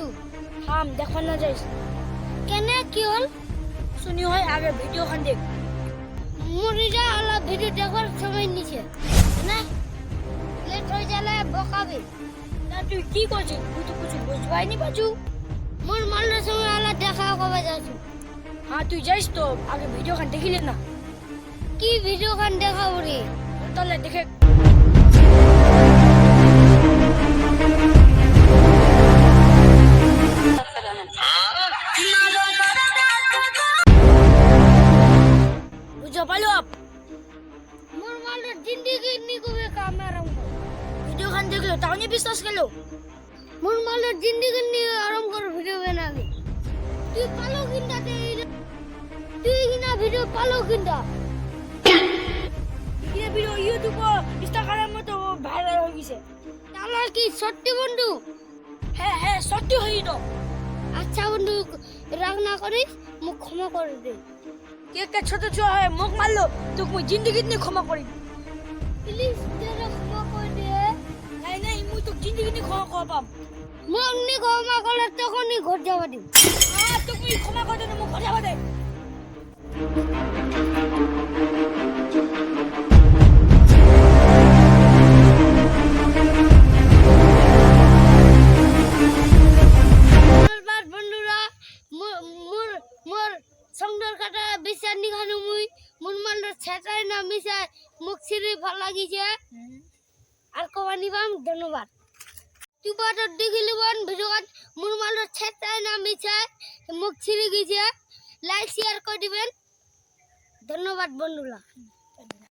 আছো থাম দেখো না যাইস কেনে কি হল শুনি হয় আগে ভিডিও খান দেখ মুরিজা আলা ভিডিও দেখার সময় নিছে না লেট হয়ে গেলে বকাবে না তুই কি করছিস তুই তো কিছু বুঝবাই নি পাচু মোর মালের সময় আলা দেখা কবে যাচ্ছ হ্যাঁ তুই যাইস তো আগে ভিডিও খান দেখিলে না কি ভিডিও খান দেখাবো রে তাহলে দেখে বুঝো পালো মোর মালের জিন্দেগি নি কবে ক্যামেরা ভিডিও খান দেখলো তাও নিয়ে বিশ্বাস গেল মোর মালের জিন্দেগি নি আরাম করে ভিডিও বানাবি তুই পালো কিনটা তুই কিনা ভিডিও পালো কিনটা এই ভিডিও ইউটিউব ইনস্টাগ্রাম মতো ভাইরাল হয়ে গেছে তাহলে কি সত্যি বন্ধু হ্যাঁ হ্যাঁ সত্যি হই তো আচ্ছা বন্ধু রাগ না করিস মুখ ক্ষমা করে দে তুই একটা ছোট ছোট হয়ে মুখ মারলো তোকে মুই জিন্দগি নিয়ে ক্ষমা করি প্লিজ তেরা ক্ষমা করে দে নাই নাই মুই তো জিন্দগি নিয়ে ক্ষমা পাম মুখ নি ক্ষমা করলে তখনই ঘর যাবা দিম তোকে মুই ক্ষমা করে দে মুখ যাবা দে বারবার বন্ধুরা মোর মোর সংডর কাটা বিচার নিখানো মুই মোর মালের ছেটাই না মিশাই মুখ ছিঁড়ে ভাল লাগিছে আর কবা নিবাম ধন্যবাদ তুই বাটার দেখিলি বান ভিডিও কাট মোর মালের ছেটাই না মিশাই মুখ ছিঁড়ে গেছে লাইক শেয়ার করে দিবেন ধন্যবাদ বন্ধুরা